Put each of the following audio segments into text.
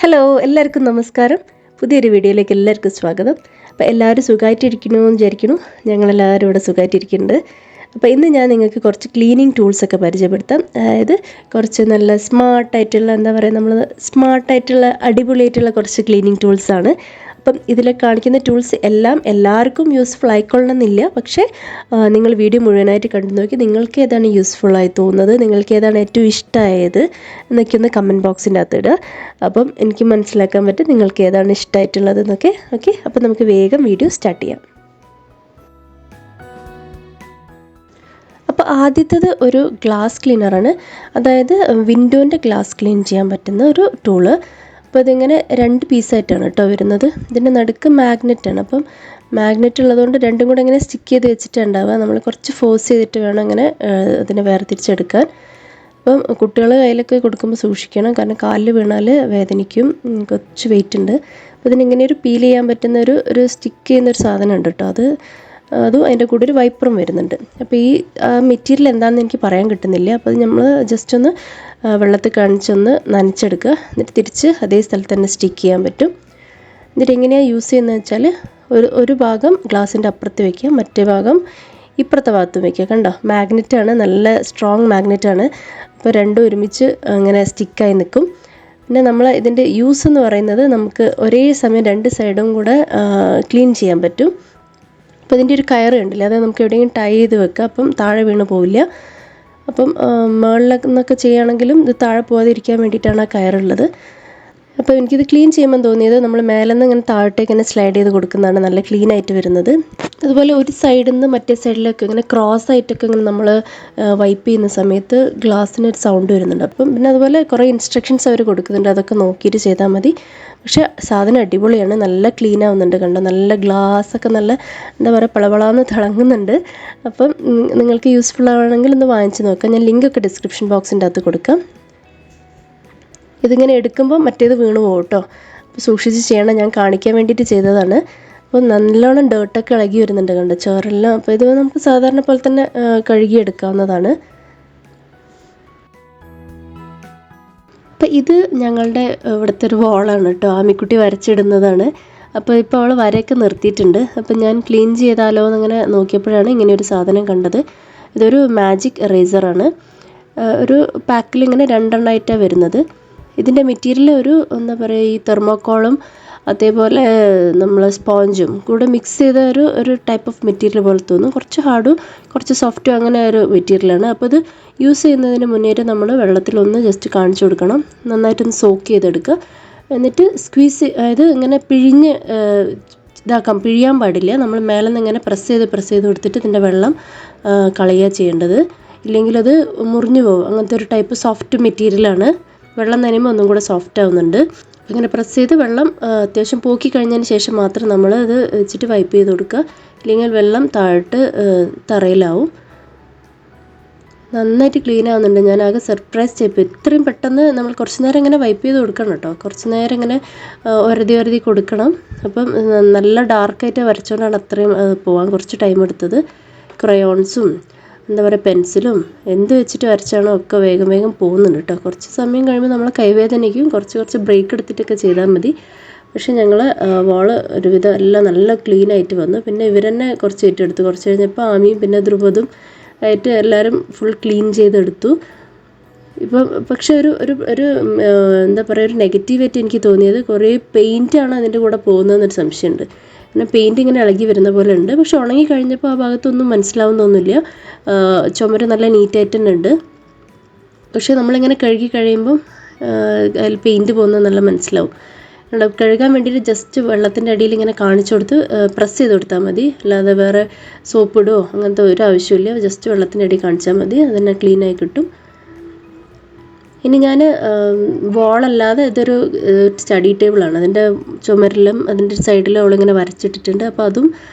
Hello, എല്ലാവർക്കും നമസ്കാരം. പുതിയൊരു വീഡിയോയിലേക്ക് എല്ലാവർക്കും സ്വാഗതം. അപ്പോൾ എല്ലാവരും സുഖമായിട്ടിരിക്കണമെന്ന് വിചാരിക്കുന്നു. ഞങ്ങളെല്ലാവരും ഇവിടെ സുഖമായിട്ടിരിക്കുന്നുണ്ട്. അപ്പോൾ ഇന്ന് ഞാൻ നിങ്ങൾക്ക് കുറച്ച് ക്ലീനിങ് ടൂൾസൊക്കെ പരിചയപ്പെടുത്താം. അതായത് കുറച്ച് നല്ല സ്മാർട്ടായിട്ടുള്ള സ്മാർട്ടായിട്ടുള്ള അടിപൊളിയായിട്ടുള്ള കുറച്ച് ക്ലീനിങ് ടൂൾസാണ്. അപ്പം ഇതിൽ കാണിക്കുന്ന ടൂൾസ് എല്ലാം എല്ലാവർക്കും യൂസ്ഫുൾ ആയിക്കൊള്ളണമെന്നില്ല. പക്ഷേ നിങ്ങൾ വീഡിയോ മുഴുവനായിട്ട് കണ്ടു നോക്കി നിങ്ങൾക്ക് ഏതാണ് യൂസ്ഫുള്ളായി തോന്നുന്നത്, നിങ്ങൾക്ക് ഏതാണ് ഏറ്റവും ഇഷ്ടമായത് എന്നൊക്കെ ഒന്ന് കമൻറ്റ് ബോക്സിൻ്റെ അകത്ത് ഇടുക. അപ്പം എനിക്ക് മനസ്സിലാക്കാൻ പറ്റും നിങ്ങൾക്ക് ഏതാണ് ഇഷ്ടമായിട്ടുള്ളത് എന്നൊക്കെ. ഓക്കെ, അപ്പം നമുക്ക് വേഗം വീഡിയോ സ്റ്റാർട്ട് ചെയ്യാം. അപ്പോൾ ആദ്യത്തേത് ഒരു ഗ്ലാസ് ക്ലീനറാണ്. അതായത് വിൻഡോൻ്റെ ഗ്ലാസ് ക്ലീൻ ചെയ്യാൻ പറ്റുന്ന ഒരു ടൂള്. അപ്പോൾ ഇതിങ്ങനെ 2 പീസായിട്ടാണ് കേട്ടോ വരുന്നത്. ഇതിൻ്റെ നടുക്ക് മാഗ്നറ്റാണ്. അപ്പം മാഗ്നറ്റ് ഉള്ളതുകൊണ്ട് രണ്ടും കൂടെ ഇങ്ങനെ സ്റ്റിക്ക് ചെയ്ത് വെച്ചിട്ടുണ്ടാവുക. നമ്മൾ കുറച്ച് ഫോഴ്സ് ചെയ്തിട്ട് വേണം അങ്ങനെ അതിനെ വേർതിരിച്ചെടുക്കാൻ. അപ്പം കുട്ടികൾ കയ്യിലൊക്കെ കൊടുക്കുമ്പോൾ സൂക്ഷിക്കണം, കാരണം കാലിൽ വീണാൽ വേദനിക്കും. കുറച്ച് വെയിറ്റ് ഉണ്ട്. അപ്പോൾ ഇതിനിങ്ങനെ ഒരു പീൽ ചെയ്യാൻ പറ്റുന്ന ഒരു സ്റ്റിക്ക് ചെയ്യുന്നൊരു സാധനം ഉണ്ട് കേട്ടോ. അതും അതിൻ്റെ കൂടെ ഒരു വൈപ്പറും വരുന്നുണ്ട്. അപ്പോൾ ഈ മെറ്റീരിയൽ എന്താണെന്ന് എനിക്ക് പറയാൻ കിട്ടുന്നില്ല. അപ്പോൾ അത് നമ്മൾ ജസ്റ്റ് ഒന്ന് വെള്ളത്തിൽ കാണിച്ചൊന്ന് നനച്ചെടുക്കുക. എന്നിട്ട് തിരിച്ച് അതേ സ്ഥലത്ത് തന്നെ സ്റ്റിക്ക് ചെയ്യാൻ പറ്റും. എന്നിട്ട് എങ്ങനെയാണ് യൂസ് ചെയ്യുന്നത് വെച്ചാൽ ഒരു ഭാഗം ഗ്ലാസിൻ്റെ അപ്പുറത്ത് വയ്ക്കുക, മറ്റേ ഭാഗം ഇപ്പുറത്തെ ഭാഗത്തും വയ്ക്കുക. കണ്ടോ, മാഗ്നറ്റാണ്, നല്ല സ്ട്രോങ് മാഗ്നറ്റാണ്. അപ്പോൾ രണ്ടും ഒരുമിച്ച് അങ്ങനെ സ്റ്റിക്കായി നിൽക്കും. പിന്നെ നമ്മൾ ഇതിൻ്റെ യൂസ് എന്ന് പറയുന്നത് നമുക്ക് ഒരേ സമയം 2 സൈഡും കൂടെ ക്ലീൻ ചെയ്യാൻ പറ്റും. അപ്പോൾ ഇതിൻ്റെ ഒരു കയറ് കണ്ടില്ല, അത് നമുക്ക് എവിടെയെങ്കിലും ടൈ ചെയ്ത് വെക്കുക. അപ്പം താഴെ വീണ് പോവില്ല. അപ്പം മുകളിലൊക്കെ ചെയ്യുകയാണെങ്കിലും ഇത് താഴെ പോകാതിരിക്കാൻ വേണ്ടിയിട്ടാണ് ആ കയറുള്ളത്. അപ്പോൾ എനിക്കിത് ക്ലീൻ ചെയ്യുമ്പോൾ തോന്നിയത് നമ്മൾ മേലെ നിന്ന് ഇങ്ങനെ താഴോട്ടേക്ക് ഇങ്ങനെ സ്ലൈഡ് ചെയ്ത് കൊടുക്കുന്നതാണ് നല്ല ക്ലീൻ ആയിട്ട് വരുന്നത്. അതുപോലെ ഒരു സൈഡിൽ നിന്ന് മറ്റേ സൈഡിലേക്ക് ഇങ്ങനെ ക്രോസ് ആയിട്ടൊക്കെ ഇങ്ങനെ നമ്മൾ വൈപ്പ് ചെയ്യുന്ന സമയത്ത് ഗ്ലാസ്സിനൊരു സൗണ്ട് വരുന്നുണ്ട്. അപ്പം പിന്നെ അതുപോലെ കുറേ ഇൻസ്ട്രക്ഷൻസ് അവർ കൊടുക്കുന്നുണ്ട്, അതൊക്കെ നോക്കിയിട്ട് ചെയ്താൽ മതി. പക്ഷേ സാധനം അടിപൊളിയാണ്, നല്ല ക്ലീൻ ആവുന്നുണ്ട്. കണ്ടോ, നല്ല ഗ്ലാസ്സൊക്കെ നല്ല എന്താ പറയുക പളവളാന്ന് തിളങ്ങുന്നുണ്ട്. അപ്പം നിങ്ങൾക്ക് യൂസ്ഫുൾ ആവണമെങ്കിൽ ഒന്ന് വാങ്ങിച്ച് നോക്കാം. ഞാൻ ലിങ്കൊക്കെ ഡിസ്ക്രിപ്ഷൻ ബോക്സിൻ്റെ അകത്ത് കൊടുക്കാം. ഇതിങ്ങനെ എടുക്കുമ്പോൾ മറ്റേത് വീണ് പോകും കേട്ടോ. അപ്പോൾ സൂക്ഷിച്ച് ചെയ്യണം, ഞാൻ കാണിക്കാൻ വേണ്ടിയിട്ട് ചെയ്തതാണ്. അപ്പോൾ നല്ലോണം ഡേർട്ടൊക്കെ ഇളകി വരുന്നുണ്ട്, കണ്ടോ ചോറെല്ലാം. അപ്പോൾ ഇത് നമുക്ക് സാധാരണ പോലെ തന്നെ കഴുകിയെടുക്കാവുന്നതാണ്. അപ്പോൾ ഇത് ഞങ്ങളുടെ ഇവിടുത്തെ ഒരു വോളാണ് കേട്ടോ, ആമിക്കുട്ടി വരച്ചിടുന്നതാണ്. അപ്പോൾ ഇപ്പോൾ അവൾ വരയൊക്കെ നിർത്തിയിട്ടുണ്ട്. അപ്പോൾ ഞാൻ ക്ലീൻ ചെയ്താലോ എന്നങ്ങനെ നോക്കിയപ്പോഴാണ് ഇങ്ങനെ ഒരു സാധനം കണ്ടത്. ഇതൊരു മാജിക് എറേസറാണ്. ഒരു പാക്കിൽ ഇങ്ങനെ 2 എണ്ണമായിട്ടാണ് വരുന്നത്. ഇതിൻ്റെ മെറ്റീരിയൽ എന്താ പറയുക, ഈ തെർമോക്കോളും അതേപോലെ നമ്മൾ സ്പോഞ്ചും കൂടെ മിക്സ് ചെയ്ത ഒരു ടൈപ്പ് ഓഫ് മെറ്റീരിയൽ പോലെ തോന്നും. കുറച്ച് ഹാർഡും കുറച്ച് സോഫ്റ്റും അങ്ങനെ ഒരു മെറ്റീരിയലാണ്. അപ്പോൾ ഇത് യൂസ് ചെയ്യുന്നതിന് മുന്നേറ്റ് നമ്മൾ വെള്ളത്തിലൊന്ന് ജസ്റ്റ് കാണിച്ചു കൊടുക്കണം, നന്നായിട്ടൊന്ന് സോക്ക് ചെയ്തെടുക്കുക. എന്നിട്ട് സ്ക്വീസ്, അതായത് ഇങ്ങനെ പിഴിയാൻ പാടില്ല. നമ്മൾ മേലെ നിന്ന് ഇങ്ങനെ പ്രസ് ചെയ്ത് കൊടുത്തിട്ട് ഇതിൻ്റെ വെള്ളം കളയുക ചെയ്യേണ്ടത്. ഇല്ലെങ്കിൽ അത് മുറിഞ്ഞു പോകും. അങ്ങനത്തെ ഒരു ടൈപ്പ് സോഫ്റ്റ് മെറ്റീരിയലാണ്. വെള്ളം നനയുമ്പോൾ ഒന്നും കൂടെ സോഫ്റ്റ് ആവുന്നുണ്ട്. ഇങ്ങനെ പ്രസ് ചെയ്ത് വെള്ളം അത്യാവശ്യം പോക്കി കഴിഞ്ഞതിന് ശേഷം മാത്രം നമ്മൾ അത് വെച്ചിട്ട് വൈപ്പ് ചെയ്ത് കൊടുക്കുക. ഇല്ലെങ്കിൽ വെള്ളം താഴോട്ട് തറയിലാവും. നന്നായിട്ട് ക്ലീൻ ആവുന്നുണ്ട്. ഞാൻ ആകെ സർപ്രൈസ് ചെയ്തു. ഇത്രയും പെട്ടെന്ന് നമ്മൾ കുറച്ച് നേരം ഇങ്ങനെ വൈപ്പ് ചെയ്ത് കൊടുക്കണം കേട്ടോ. കുറച്ച് നേരം ഇങ്ങനെ ഒരതി കൊടുക്കണം. അപ്പം നല്ല ഡാർക്കായിട്ട് വരച്ചുകൊണ്ടാണ് അത്രയും പോകാൻ കുറച്ച് ടൈം എടുത്തത്. ക്രയോൺസും എന്താ പറയുക പെൻസിലും എന്ത് വെച്ചിട്ട് വരച്ചാണോ ഒക്കെ വേഗം പോകുന്നുണ്ട് കേട്ടോ. കുറച്ച് സമയം കഴിയുമ്പോൾ നമ്മളെ കൈവേദനയ്ക്കും കുറച്ച് ബ്രേക്ക് എടുത്തിട്ടൊക്കെ ചെയ്താൽ മതി. പക്ഷേ ഞങ്ങൾ വാള് ഒരുവിധം എല്ലാം നല്ല ക്ലീൻ ആയിട്ട് വന്നു. പിന്നെ ഇവർ തന്നെ കുറച്ച് ഏറ്റെടുത്തു. കുറച്ച് കഴിഞ്ഞപ്പോൾ ആമിയും പിന്നെ ധ്രുവതും ആയിട്ട് എല്ലാവരും ഫുൾ ക്ലീൻ ചെയ്തെടുത്തു. ഇപ്പം പക്ഷേ ഒരു എന്താ പറയുക, ഒരു നെഗറ്റീവായിട്ട് എനിക്ക് തോന്നിയത് കുറേ പെയിൻറ്റാണ് അതിൻ്റെ കൂടെ പോകുന്നതെന്നൊരു സംശയമുണ്ട്. പിന്നെ പെയിൻറ്റ് ഇങ്ങനെ ഇളകി വരുന്ന പോലെ ഉണ്ട്. പക്ഷെ ഉണങ്ങി കഴിഞ്ഞപ്പോൾ ആ ഭാഗത്തൊന്നും മനസ്സിലാവുന്നൊന്നുമില്ല. ചുമര് നല്ല നീറ്റായിട്ട് തന്നെ ഉണ്ട്. പക്ഷേ നമ്മളിങ്ങനെ കഴുകി കഴിയുമ്പം അതിൽ പെയിൻറ്റ് പോകുന്നത് നല്ല മനസ്സിലാവും. കഴുകാൻ വേണ്ടിയിട്ട് ജസ്റ്റ് വെള്ളത്തിൻ്റെ അടിയിൽ ഇങ്ങനെ കാണിച്ചു കൊടുത്ത് പ്രസ് ചെയ്ത് കൊടുത്താൽ മതി. അല്ലാതെ വേറെ സോപ്പ് ഇടുകയോ അങ്ങനത്തെ ഒരു ആവശ്യമില്ല. ജസ്റ്റ് വെള്ളത്തിൻ്റെ അടിയിൽ കാണിച്ചാൽ മതി, അതന്നെ ക്ലീനായി കിട്ടും. ഇനി ഞാൻ വോളല്ലാതെ ഇതൊരു സ്റ്റഡി ടേബിളാണ്. അതിൻ്റെ ചുമരിലും അതിൻ്റെ സൈഡിലും അവളിങ്ങനെ വരച്ചിട്ടിട്ടുണ്ട്. അപ്പോൾ അതും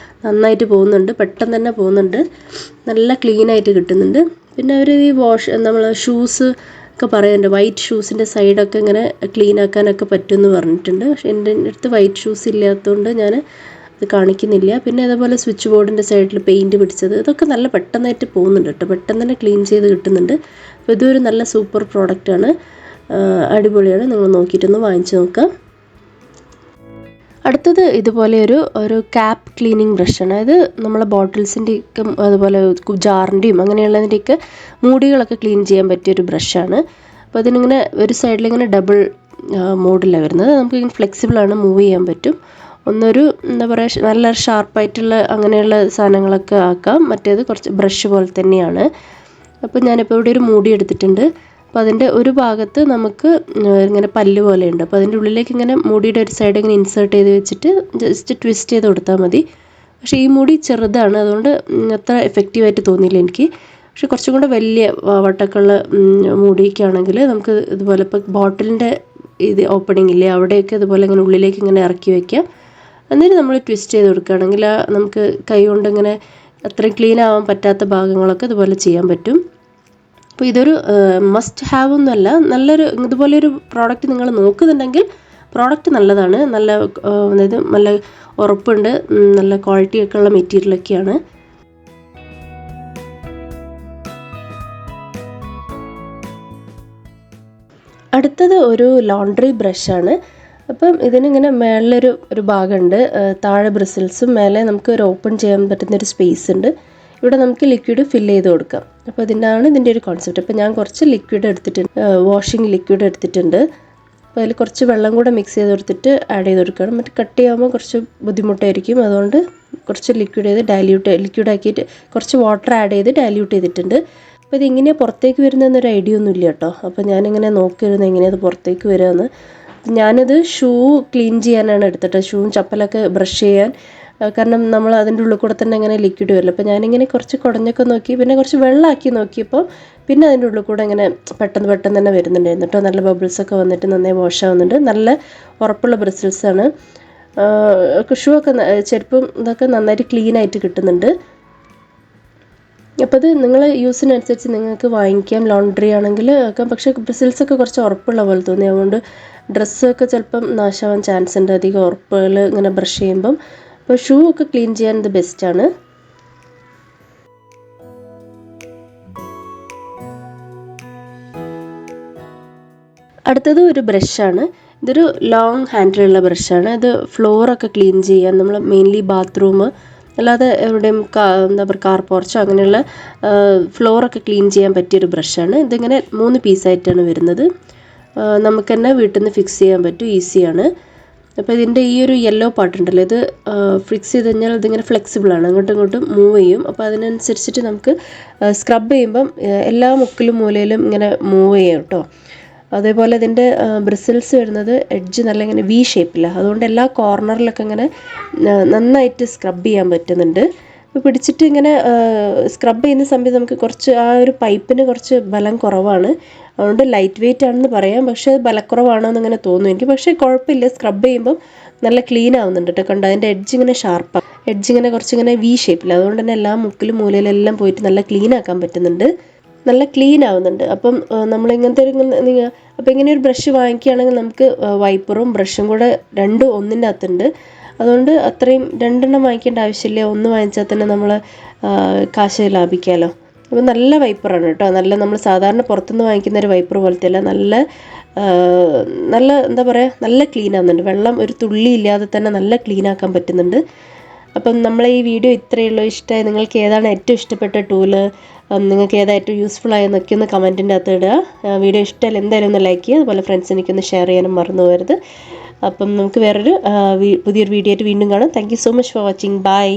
നന്നായിട്ട് പോകുന്നുണ്ട്, പെട്ടെന്ന് തന്നെ പോകുന്നുണ്ട്, നല്ല ക്ലീനായിട്ട് കിട്ടുന്നുണ്ട്. പിന്നെ അവർ ഈ നമ്മൾ ഷൂസ് ഒക്കെ പറയുന്നുണ്ട്, വൈറ്റ് ഷൂസിൻ്റെ സൈഡൊക്കെ ഇങ്ങനെ ക്ലീൻ ആക്കാനൊക്കെ പറ്റുമെന്ന് പറഞ്ഞിട്ടുണ്ട്. പക്ഷേ എൻ്റെ അടുത്ത് വൈറ്റ് ഷൂസ് ഇല്ലാത്തതുകൊണ്ട് ഞാൻ അത് കാണിക്കുന്നില്ല. പിന്നെ അതേപോലെ സ്വിച്ച് ബോർഡിൻ്റെ സൈഡിൽ പെയിൻറ്റ് പിടിച്ചത്, ഇതൊക്കെ നല്ല പെട്ടെന്നായിട്ട് പോകുന്നുണ്ട് കേട്ടോ, പെട്ടെന്ന് തന്നെ ക്ലീൻ ചെയ്ത് കിട്ടുന്നുണ്ട്. അപ്പോൾ ഇതൊരു നല്ല സൂപ്പർ പ്രോഡക്റ്റാണ്, അടിപൊളിയാണ്. നിങ്ങൾ നോക്കിയിട്ടൊന്ന് വാങ്ങിച്ച് നോക്കാം. അടുത്തത് ഇതുപോലെ ഒരു ക്യാപ്പ് ക്ലീനിങ് ബ്രഷാണ്. അത് നമ്മളെ ബോട്ടിൽസിൻ്റെയൊക്കെ അതുപോലെ ജാറിൻ്റെയും അങ്ങനെയുള്ളതിൻ്റെയൊക്കെ മൂടികളൊക്കെ ക്ലീൻ ചെയ്യാൻ പറ്റിയൊരു ബ്രഷാണ്. അപ്പോൾ അതിനിങ്ങനെ ഒരു സൈഡിലിങ്ങനെ ഡബിൾ മോഡിലാണ് വരുന്നത്. നമുക്ക് ഫ്ലെക്സിബിളാണ്, മൂവ് ചെയ്യാൻ പറ്റും. ഒന്നൊരു എന്താ പറയുക നല്ല ഷാർപ്പായിട്ടുള്ള അങ്ങനെയുള്ള സാധനങ്ങളൊക്കെ ആക്കാം. മറ്റേത് കുറച്ച് ബ്രഷ് പോലെ തന്നെയാണ്. അപ്പോൾ ഞാനിപ്പോൾ ഇവിടെ ഒരു മൂടി എടുത്തിട്ടുണ്ട്. അപ്പോൾ അതിൻ്റെ ഒരു ഭാഗത്ത് നമുക്ക് ഇങ്ങനെ പല്ല് പോലെയുണ്ട്. അപ്പോൾ അതിൻ്റെ ഉള്ളിലേക്ക് ഇങ്ങനെ മൂടിയുടെ ഒരു സൈഡ് ഇങ്ങനെ ഇൻസേർട്ട് ചെയ്ത് വെച്ചിട്ട് ജസ്റ്റ് ട്വിസ്റ്റ് ചെയ്ത് കൊടുത്താൽ മതി. പക്ഷേ ഈ മൂടി ചെറുതാണ്, അതുകൊണ്ട് അത്ര എഫക്റ്റീവായിട്ട് തോന്നിയില്ല എനിക്ക്. പക്ഷേ കുറച്ചും കൂടെ വലിയ വട്ടക്കുള്ള മൂടിയൊക്കെയാണെങ്കിൽ നമുക്ക് ഇതുപോലെ ഇപ്പോൾ ബോട്ടിലിൻ്റെ ഇത് ഓപ്പണിംഗ് ഇല്ലേ, അവിടെയൊക്കെ ഇതുപോലെ ഇങ്ങനെ ഉള്ളിലേക്ക് ഇങ്ങനെ ഇറക്കി വയ്ക്കാം. എന്നിട്ട് നമ്മൾ ട്വിസ്റ്റ് ചെയ്ത് കൊടുക്കുകയാണെങ്കിൽ നമുക്ക് കൈ കൊണ്ട് ഇങ്ങനെ അത്രയും ക്ലീൻ ആവാൻ പറ്റാത്ത ഭാഗങ്ങളൊക്കെ ഇതുപോലെ ചെയ്യാൻ പറ്റും. അപ്പോൾ ഇതൊരു മസ്റ്റ് ഹാവ് ഒന്നുമല്ല. നല്ലൊരു ഇതുപോലെയൊരു പ്രോഡക്റ്റ് നിങ്ങൾ നോക്കുന്നുണ്ടെങ്കിൽ പ്രോഡക്റ്റ് നല്ലതാണ്. അതായത് നല്ല ഉറപ്പുണ്ട്, നല്ല ക്വാളിറ്റിയൊക്കെ ഉള്ള മെറ്റീരിയലൊക്കെയാണ്. അടുത്തത് ഒരു ലോണ്ട്രി ബ്രഷാണ്. അപ്പം ഇതിനിങ്ങനെ മേളിലൊരു ഭാഗമുണ്ട്, താഴെ ബ്രിസിൽസും, മേലെ നമുക്ക് ഒരു ഓപ്പൺ ചെയ്യാൻ പറ്റുന്നൊരു സ്പേസ് ഉണ്ട്. ഇവിടെ നമുക്ക് ലിക്വിഡ് ഫില്ല് ചെയ്ത് കൊടുക്കാം. അപ്പോൾ ഇതിൻ്റെ ഒരു കോൺസെപ്റ്റ്. അപ്പോൾ ഞാൻ കുറച്ച് ലിക്വിഡ് എടുത്തിട്ടുണ്ട്, വാഷിംഗ് ലിക്വിഡ് എടുത്തിട്ടുണ്ട്. അപ്പോൾ അതിൽ കുറച്ച് വെള്ളം കൂടെ മിക്സ് ചെയ്ത് കൊടുത്തിട്ട് ആഡ് ചെയ്ത് കൊടുക്കണം. മറ്റേ കട്ട് ചെയ്യുമ്പോൾ കുറച്ച് ബുദ്ധിമുട്ടായിരിക്കും, അതുകൊണ്ട് കുറച്ച് ലിക്വിഡ് ആക്കിയിട്ട് കുറച്ച് വാട്ടർ ആഡ് ചെയ്ത് ഡൈല്യൂട്ട് ചെയ്തിട്ടുണ്ട്. അപ്പോൾ ഇതിങ്ങനെയാണ് പുറത്തേക്ക് വരുന്നതെന്നൊരു ഐഡിയ ഒന്നും ഇല്ല കേട്ടോ. അപ്പോൾ ഞാനിങ്ങനെ നോക്കിയിരുന്നു എങ്ങനെയത് പുറത്തേക്ക് വരികയെന്ന്. ഞാനത് ഷൂ ക്ലീൻ ചെയ്യാനാണ് എടുത്തിട്ട്, ഷൂവും ചപ്പലൊക്കെ ബ്രഷ് ചെയ്യാൻ. കാരണം നമ്മൾ അതിൻ്റെ ഉള്ളിൽ കൂടെ തന്നെ ഇങ്ങനെ ലിക്വിഡ് വരില്ല. അപ്പോൾ ഞാനിങ്ങനെ കുറച്ച് കുടഞ്ഞൊക്കെ നോക്കി, പിന്നെ കുറച്ച് വെള്ളമാക്കി നോക്കിയപ്പോൾ പിന്നെ അതിൻ്റെ ഉള്ളിൽ കൂടെ ഇങ്ങനെ പെട്ടെന്ന് തന്നെ വരുന്നുണ്ടായിരുന്നു കേട്ടോ. നല്ല ബബിൾസൊക്കെ വന്നിട്ട് നന്നായി വാഷ് ആവുന്നുണ്ട്. നല്ല ഉറപ്പുള്ള ബ്രിസിൽസാണ്. ഷൂ ഒക്കെ ചെരുപ്പും ഇതൊക്കെ നന്നായിട്ട് ക്ലീൻ ആയിട്ട് കിട്ടുന്നുണ്ട്. അപ്പോൾ അത് നിങ്ങളെ യൂസിനനുസരിച്ച് നിങ്ങൾക്ക് വാങ്ങിക്കാം. ലോണ്ട്രി ആണെങ്കിൽ ഒക്കെ. പക്ഷേ ബ്രിസിൽസൊക്കെ കുറച്ച് ഉറപ്പുള്ള പോലെ തോന്നി, അതുകൊണ്ട് ഡ്രസ്സൊക്കെ ചിലപ്പം നാശമാവാൻ ചാൻസ് ഉണ്ട് അധികം ഉറപ്പുകൾ ഇങ്ങനെ ബ്രഷ് ചെയ്യുമ്പം. അപ്പോൾ ഷൂ ഒക്കെ ക്ലീൻ ചെയ്യാൻ ഇത് ബെസ്റ്റാണ്. അടുത്തത് ഒരു ബ്രഷാണ്. ഇതൊരു ലോങ് ഹാൻഡിലുള്ള ബ്രഷാണ്. ഇത് ഫ്ലോറൊക്കെ ക്ലീൻ ചെയ്യാൻ, നമ്മൾ മെയിൻലി ബാത്റൂം അല്ലാതെ എവിടെയും എന്താ പറയുക കാർ പോർച്ചോ അങ്ങനെയുള്ള ഫ്ലോറൊക്കെ ക്ലീൻ ചെയ്യാൻ പറ്റിയൊരു ബ്രഷാണ്. ഇതിങ്ങനെ 3 പീസായിട്ടാണ് വരുന്നത്. നമുക്ക് തന്നെ വീട്ടിൽ നിന്ന് ഫിക്സ് ചെയ്യാൻ പറ്റും, ഈസിയാണ്. അപ്പോൾ ഇതിൻ്റെ ഈ ഒരു യെല്ലോ പാർട്ടുണ്ടല്ലോ, ഇത് ഫിക്സ് ചെയ്ത് കഴിഞ്ഞാൽ ഇതിങ്ങനെ ഫ്ലെക്സിബിളാണ്, അങ്ങോട്ടും ഇങ്ങോട്ടും മൂവ് ചെയ്യും. അപ്പോൾ അതിനനുസരിച്ചിട്ട് നമുക്ക് സ്ക്രബ് ചെയ്യുമ്പം എല്ലാ മുക്കിലും മൂലയിലും ഇങ്ങനെ മൂവ് ചെയ്യും കേട്ടോ. അതേപോലെ ഇതിൻ്റെ ബ്രിസിൽസ് വരുന്നത് എഡ്ജ് നല്ല ഇങ്ങനെ വി ഷേപ്പിലാണ്, അതുകൊണ്ട് എല്ലാ കോർണറിലൊക്കെ ഇങ്ങനെ നന്നായിട്ട് സ്ക്രബ് ചെയ്യാൻ പറ്റുന്നുണ്ട്. അപ്പോൾ പിടിച്ചിട്ട് ഇങ്ങനെ സ്ക്രബ് ചെയ്യുന്ന സമയത്ത് നമുക്ക് കുറച്ച് ആ ഒരു പൈപ്പിന് കുറച്ച് ബലം കുറവാണ്, അതുകൊണ്ട് ലൈറ്റ് വെയിറ്റ് ആണെന്ന് പറയാം. പക്ഷേ അത് ബലക്കുറവാണോ എന്നിങ്ങനെ തോന്നും എനിക്ക്. പക്ഷേ കുഴപ്പമില്ല, സ്ക്രബ് ചെയ്യുമ്പം നല്ല ക്ലീൻ ആവുന്നുണ്ട് കേട്ടോ. കണ്ടോ, അതിൻ്റെ എഡ്ജ് ഇങ്ങനെ ഷാർപ്പാണ്, എഡ്ജ് ഇങ്ങനെ കുറച്ചിങ്ങനെ വി ഷേപ്പില്ല, അതുകൊണ്ട് തന്നെ എല്ലാ മുക്കിലും മൂലയിലെല്ലാം പോയിട്ട് നല്ല ക്ലീൻ ആക്കാൻ പറ്റുന്നുണ്ട്, നല്ല ക്ലീൻ ആവുന്നുണ്ട്. അപ്പം നമ്മളിങ്ങനത്തെ അപ്പോൾ ഇങ്ങനെ ഒരു ബ്രഷ് വാങ്ങിക്കുകയാണെങ്കിൽ നമുക്ക് വൈപ്പറും ബ്രഷും കൂടെ രണ്ടും ഒന്നിൻ്റെ അകത്തുണ്ട്. അതുകൊണ്ട് അത്രയും 2 എണ്ണം വാങ്ങിക്കേണ്ട ആവശ്യമില്ല, ഒന്ന് വാങ്ങിച്ചാൽ തന്നെ നമ്മൾ കാശ് ലാഭിക്കാമല്ലോ. അപ്പോൾ നല്ല വൈപ്പറാണ് കേട്ടോ. നല്ല നമ്മൾ സാധാരണ പുറത്തുനിന്ന് വാങ്ങിക്കുന്ന ഒരു വൈപ്പർ പോലത്തെ അല്ല, നല്ല എന്താ പറയുക, നല്ല ക്ലീൻ ആവുന്നുണ്ട്. വെള്ളം ഒരു തുള്ളി ഇല്ലാതെ തന്നെ നല്ല ക്ലീൻ ആക്കാൻ പറ്റുന്നുണ്ട്. അപ്പം നമ്മളെ ഈ വീഡിയോ ഇത്രയേ ഉള്ളൂ. ഇഷ്ടമായി, നിങ്ങൾക്ക് ഏതാണ് ഏറ്റവും ഇഷ്ടപ്പെട്ട ടൂള്, നിങ്ങൾക്ക് ഏതാ ഏറ്റവും യൂസ്ഫുൾ ആയെന്നൊക്കെ ഒന്ന് കമൻറ്റിൻ്റെ അകത്ത് ഇടുക. വീഡിയോ ഇഷ്ടമല്ല എന്തായാലും ഒന്ന് ലൈക്ക് ചെയ്യുക, അതുപോലെ ഫ്രണ്ട്സിനൊക്കെ ഷെയർ ചെയ്യാനും മറന്നു പോകരുത്. അപ്പം നമുക്ക് വേറൊരു പുതിയൊരു വീഡിയോ ആയിട്ട് വീണ്ടും കാണാം. Thank you so much for watching. By.